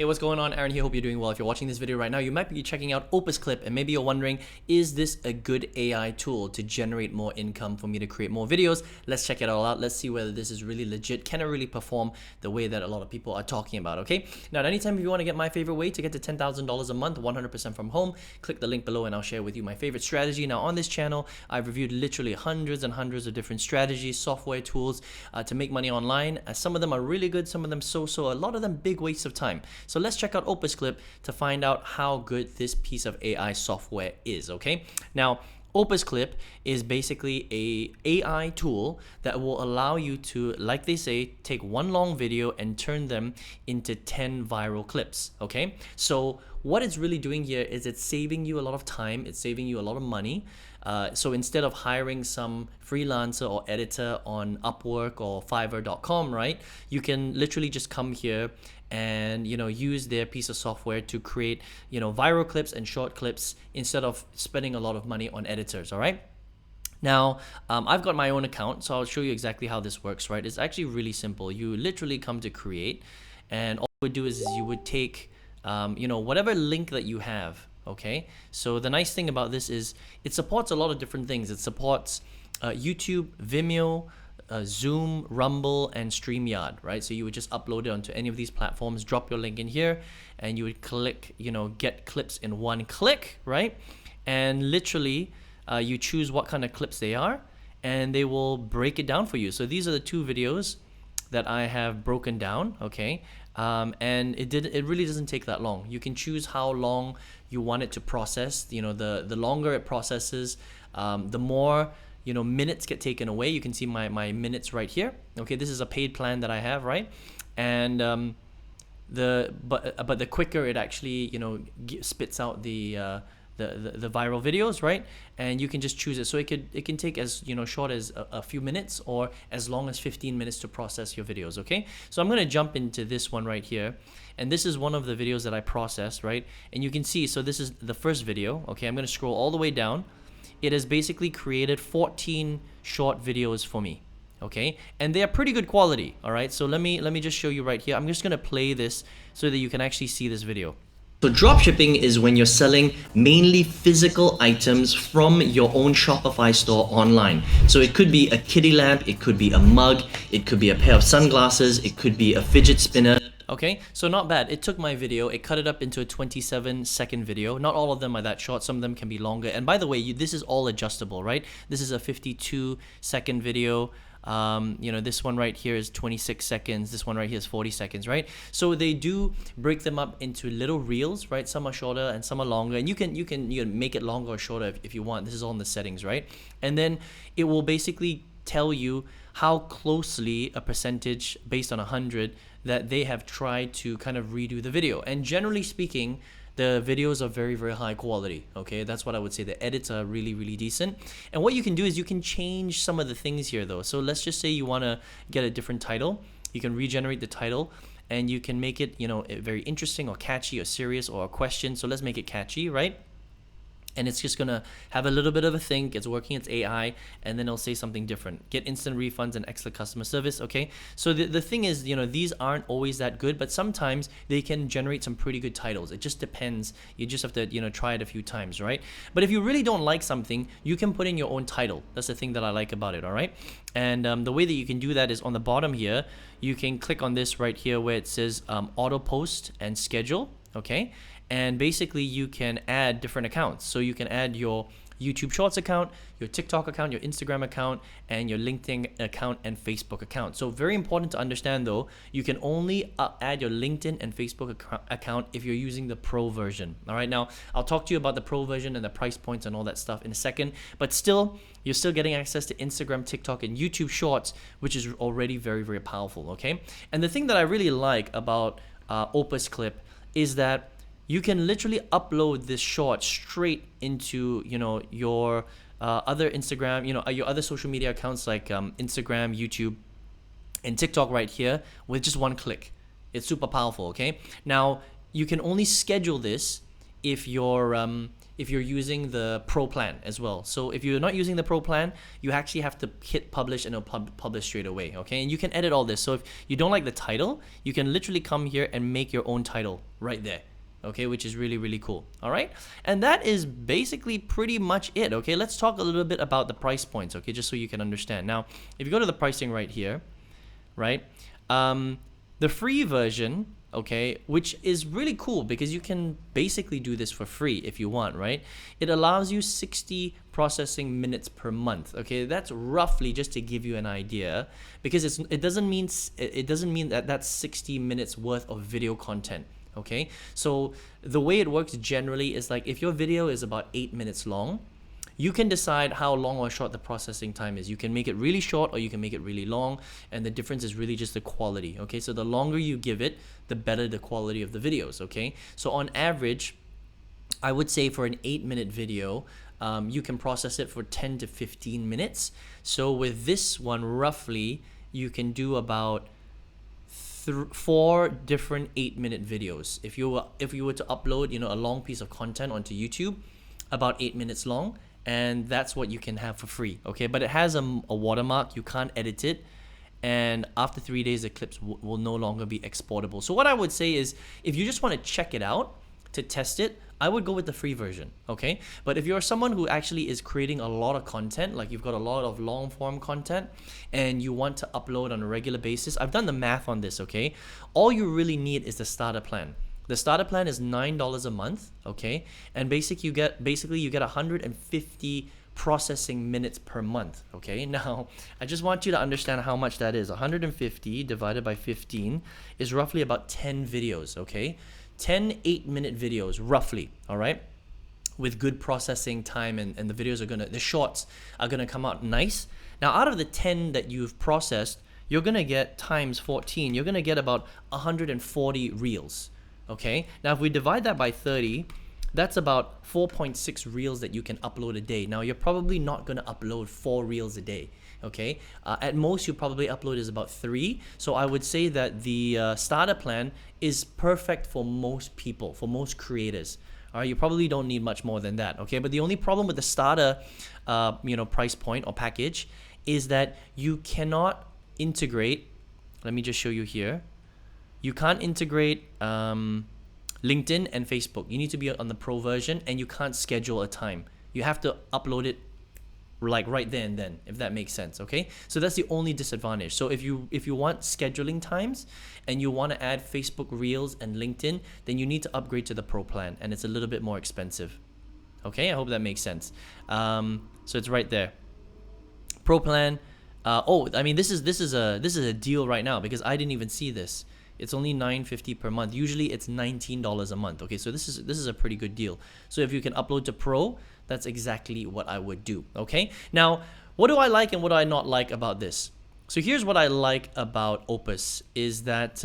Hey, what's going on? Aaron here. Hope you're doing well. If you're watching this video right now, you might be checking out Opus Clip, and maybe you're wondering, is this a good AI tool to generate more income for me to create more videos? Let's check it all out. Let's see whether this is really legit. Can it really perform the way that a lot of people are talking about, okay? Now, at any time, if you want to get my favorite way to get to $10,000 a month, 100% from home, click the link below and I'll share with you my favorite strategy. Now, on this channel, I've reviewed literally hundreds and hundreds of different strategies, software tools to make money online. Some of them are really good, some of them so-so, a lot of them big wastes of time. So let's check out Opus Clip to find out how good this piece of AI software is, okay? Now, Opus Clip is basically a AI tool that will allow you to, like they say, take one long video and turn them into 10 viral clips, okay? So what it's really doing here is it's saving you a lot of time, it's saving you a lot of money. So instead of hiring some freelancer or editor on Upwork or Fiverr.com, right, you can literally just come here and use their piece of software to create viral clips and short clips instead of spending a lot of money on editors. All right. Now, I've got my own account, so I'll show you exactly how this works, right? It's actually really simple. You literally come to create, and all you would do is you would take whatever link that you have. Okay, so the nice thing about this is it supports a lot of different things. It supports YouTube, Vimeo, Zoom, Rumble, and StreamYard, right? So you would just upload it onto any of these platforms, drop your link in here, and you would click, get clips in one click, right? And literally, you choose what kind of clips they are, and they will break it down for you. So these are the two videos that I have broken down, okay? And it really doesn't take that long. You can choose how long you want it to process. The longer it processes, the more minutes get taken away. You can see my minutes right here. Okay, this is a paid plan that I have, right? And but the quicker it actually spits out the viral videos, right? And you can just choose it. So it can take as short as a few minutes or as long as 15 minutes to process your videos, okay? So I'm going to jump into this one right here. And this is one of the videos that I processed, right? And you can see, so this is the first video, okay? I'm going to scroll all the way down. It has basically created 14 short videos for me, okay? And they are pretty good quality, all right? So let me just show you right here. I'm just going to play this so that you can actually see this video. So dropshipping is when you're selling mainly physical items from your own Shopify store online. So it could be a kitty lamp, it could be a mug, it could be a pair of sunglasses, it could be a fidget spinner. Okay, so not bad. It took my video, it cut it up into a 27-second video. Not all of them are that short, some of them can be longer. And by the way, this is all adjustable, right? This is a 52-second video. This one right here is 26 seconds. This one right here is 40 seconds, right? So they do break them up into little reels, right? Some are shorter and some are longer, and you can make it longer or shorter if you want. This is all in the settings, right? And then it will basically tell you how closely a percentage based on 100 that they have tried to kind of redo the video. And generally speaking, the videos are very, very high quality, okay? That's what I would say. The edits are really, really decent. And what you can do is you can change some of the things here though. So let's just say you want to get a different title. You can regenerate the title and you can make it, very interesting or catchy or serious or a question. So let's make it catchy, right? And it's just gonna have a little bit of a think. It's working its AI, and then it'll say something different. Get instant refunds and excellent customer service. Okay, so the thing is, these aren't always that good, but sometimes they can generate some pretty good titles. It just depends. You just have to try it a few times, right? But if you really don't like something, you can put in your own title. That's the thing that I like about it. All right, and the way that you can do that is on the bottom here. You can click on this right here where it says auto post and schedule. Okay. And basically you can add different accounts. So you can add your YouTube Shorts account, your TikTok account, your Instagram account, and your LinkedIn account and Facebook account. So very important to understand though, you can only add your LinkedIn and Facebook account if you're using the Pro version. All right, now I'll talk to you about the Pro version and the price points and all that stuff in a second, but still, you're still getting access to Instagram, TikTok, and YouTube Shorts, which is already very, very powerful, okay? And the thing that I really like about Opus Clip is that you can literally upload this short straight into your other Instagram, your other social media accounts like Instagram, YouTube, and TikTok right here with just one click. It's super powerful, okay? Now, you can only schedule this if you're if you're using the Pro plan as well. So if you're not using the Pro plan, you actually have to hit publish and it'll publish straight away, okay? And you can edit all this. So if you don't like the title, you can literally come here and make your own title right there, okay, which is really, really cool. All right, and that is basically pretty much it. Okay, let's talk a little bit about the price points, okay, just so you can understand. Now, if you go to the pricing right here, right, the free version, okay, which is really cool because you can basically do this for free if you want, right? It allows you 60 processing minutes per month. Okay, that's roughly, just to give you an idea, because it doesn't mean that that's 60 minutes worth of video content. Okay, so the way it works generally is like if your video is about 8 minutes long, you can decide how long or short the processing time is. You can make it really short or you can make it really long, and the difference is really just the quality. Okay, so the longer you give it, the better the quality of the videos. Okay, so on average, I would say for an 8-minute video, you can process it for 10 to 15 minutes. So with this one, roughly, you can do about 4 different 8-minute videos. If you were to upload, a long piece of content onto YouTube, about 8 minutes long, and that's what you can have for free. Okay, but it has a watermark. You can't edit it, and after 3 days, the clips will no longer be exportable. So what I would say is, if you just want to check it out to test it, I would go with the free version, okay? But if you're someone who actually is creating a lot of content, like you've got a lot of long form content and you want to upload on a regular basis, I've done the math on this, okay? All you really need is the starter plan. The starter plan is $9 a month, okay? And basically you get 150 processing minutes per month, okay? Now, I just want you to understand how much that is. 150 divided by 15 is roughly about 10 videos, okay? 10 8-minute videos, roughly, all right? With good processing time, and the videos the shorts are gonna come out nice. Now, out of the 10 that you've processed, you're gonna get times 14, you're gonna get about 140 reels, okay? Now, if we divide that by 30, that's about 4.6 reels that you can upload a day. Now, you're probably not gonna upload 4 reels a day, okay? At most, you probably upload is about 3. So I would say that the starter plan is perfect for most people, for most creators. All right, you probably don't need much more than that, okay? But the only problem with the starter, price point or package is that you cannot integrate. Let me just show you here. You can't integrate LinkedIn and Facebook. You need to be on the Pro version, and you can't schedule a time. You have to upload it like right there and then, if that makes sense, okay? So that's the only disadvantage. So if you want scheduling times and you want to add Facebook Reels and LinkedIn, then you need to upgrade to the Pro plan, and it's a little bit more expensive. Okay, I hope that makes sense. So it's right there. Pro plan. This is a deal right now because I didn't even see this. It's only $9.50 per month. Usually it's $19 a month. Okay, so this is a pretty good deal. So if you can upload to Pro, that's exactly what I would do. Okay, now what do I like and what do I not like about this? So here's what I like about Opus is that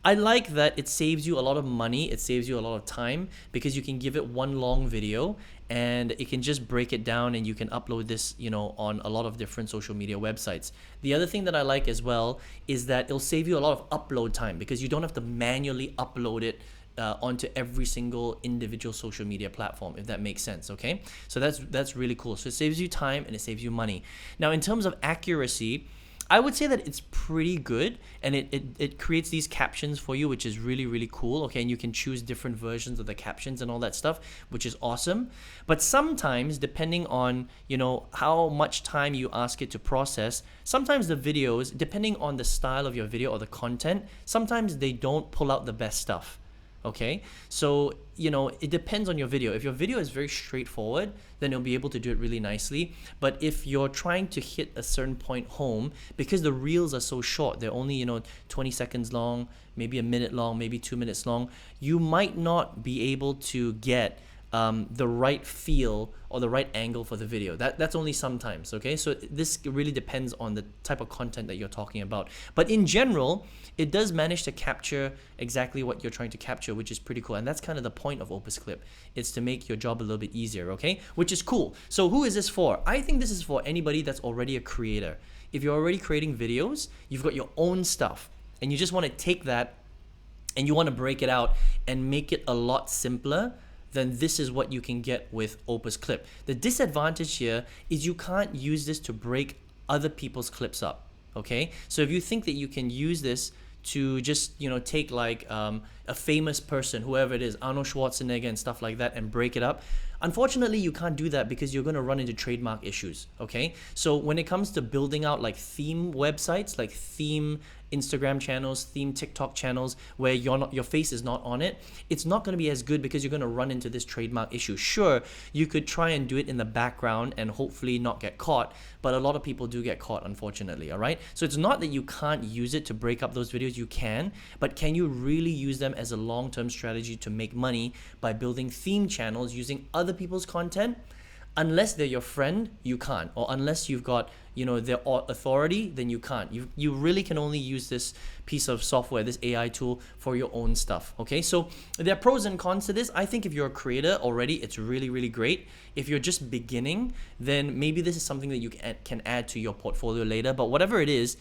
I like that it saves you a lot of money, it saves you a lot of time, because you can give it one long video and it can just break it down, and you can upload this, on a lot of different social media websites. The other thing that I like as well is that it'll save you a lot of upload time, because you don't have to manually upload it onto every single individual social media platform, if that makes sense, okay? So that's really cool. So it saves you time and it saves you money. Now, in terms of accuracy, I would say that it's pretty good, and it creates these captions for you, which is really, really cool, okay? And you can choose different versions of the captions and all that stuff, which is awesome. But sometimes, depending on, how much time you ask it to process, sometimes the videos, depending on the style of your video or the content, sometimes they don't pull out the best stuff. Okay, so it depends on your video. If your video is very straightforward, then you'll be able to do it really nicely. But if you're trying to hit a certain point home, because the reels are so short, they're only 20 seconds long, maybe a minute long, maybe 2 minutes long, you might not be able to get the right feel or the right angle for the video. That's only sometimes, okay? So this really depends on the type of content that you're talking about. But in general, it does manage to capture exactly what you're trying to capture, which is pretty cool. And that's kind of the point of Opus Clip. It's to make your job a little bit easier, okay? Which is cool. So who is this for? I think this is for anybody that's already a creator. If you're already creating videos, you've got your own stuff, and you just want to take that and you want to break it out and make it a lot simpler, then this is what you can get with Opus Clip. The disadvantage here is you can't use this to break other people's clips up. Okay, so if you think that you can use this to just, you know, take like a famous person, whoever it is, Arnold Schwarzenegger and stuff like that, and break it up, unfortunately you can't do that because you're going to run into trademark issues. Okay, so when it comes to building out like theme websites, like theme Instagram channels, theme TikTok channels where your face is not on it, it's not going to be as good because you're going to run into this trademark issue. Sure, you could try and do it in the background and hopefully not get caught, but a lot of people do get caught, unfortunately. All right, so it's not that you can't use it to break up those videos. You can, but can you really use them as a long-term strategy to make money by building theme channels using other people's content? Unless they're your friend, you can't. Or unless you've got, you know, their authority, then you can't. You really can only use this piece of software, this AI tool, for your own stuff. Okay, so there are pros and cons to this. I think if you're a creator already, it's really, really great. If you're just beginning, then maybe this is something that you can add to your portfolio later. But whatever it is,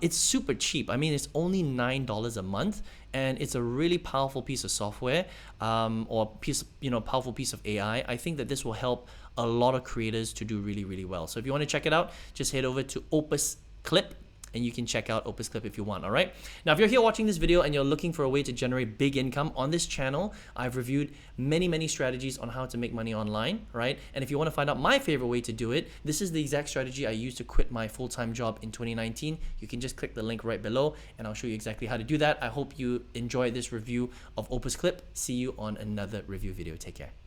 it's super cheap. I mean, it's only $9 a month, and it's a really powerful piece of software, or powerful piece of AI. I think that this will help a lot of creators to do really, really well. So if you want to check it out, just head over to Opus Clip, and you can check out Opus Clip if you want. All right, now if you're here watching this video and you're looking for a way to generate big income on this channel, I've reviewed many strategies on how to make money online, right? And if you want to find out my favorite way to do it, this is the exact strategy I used to quit my full-time job in 2019. You can just click the link right below and I'll show you exactly how to do that. I hope you enjoyed this review of Opus Clip. See you on another review video. Take care.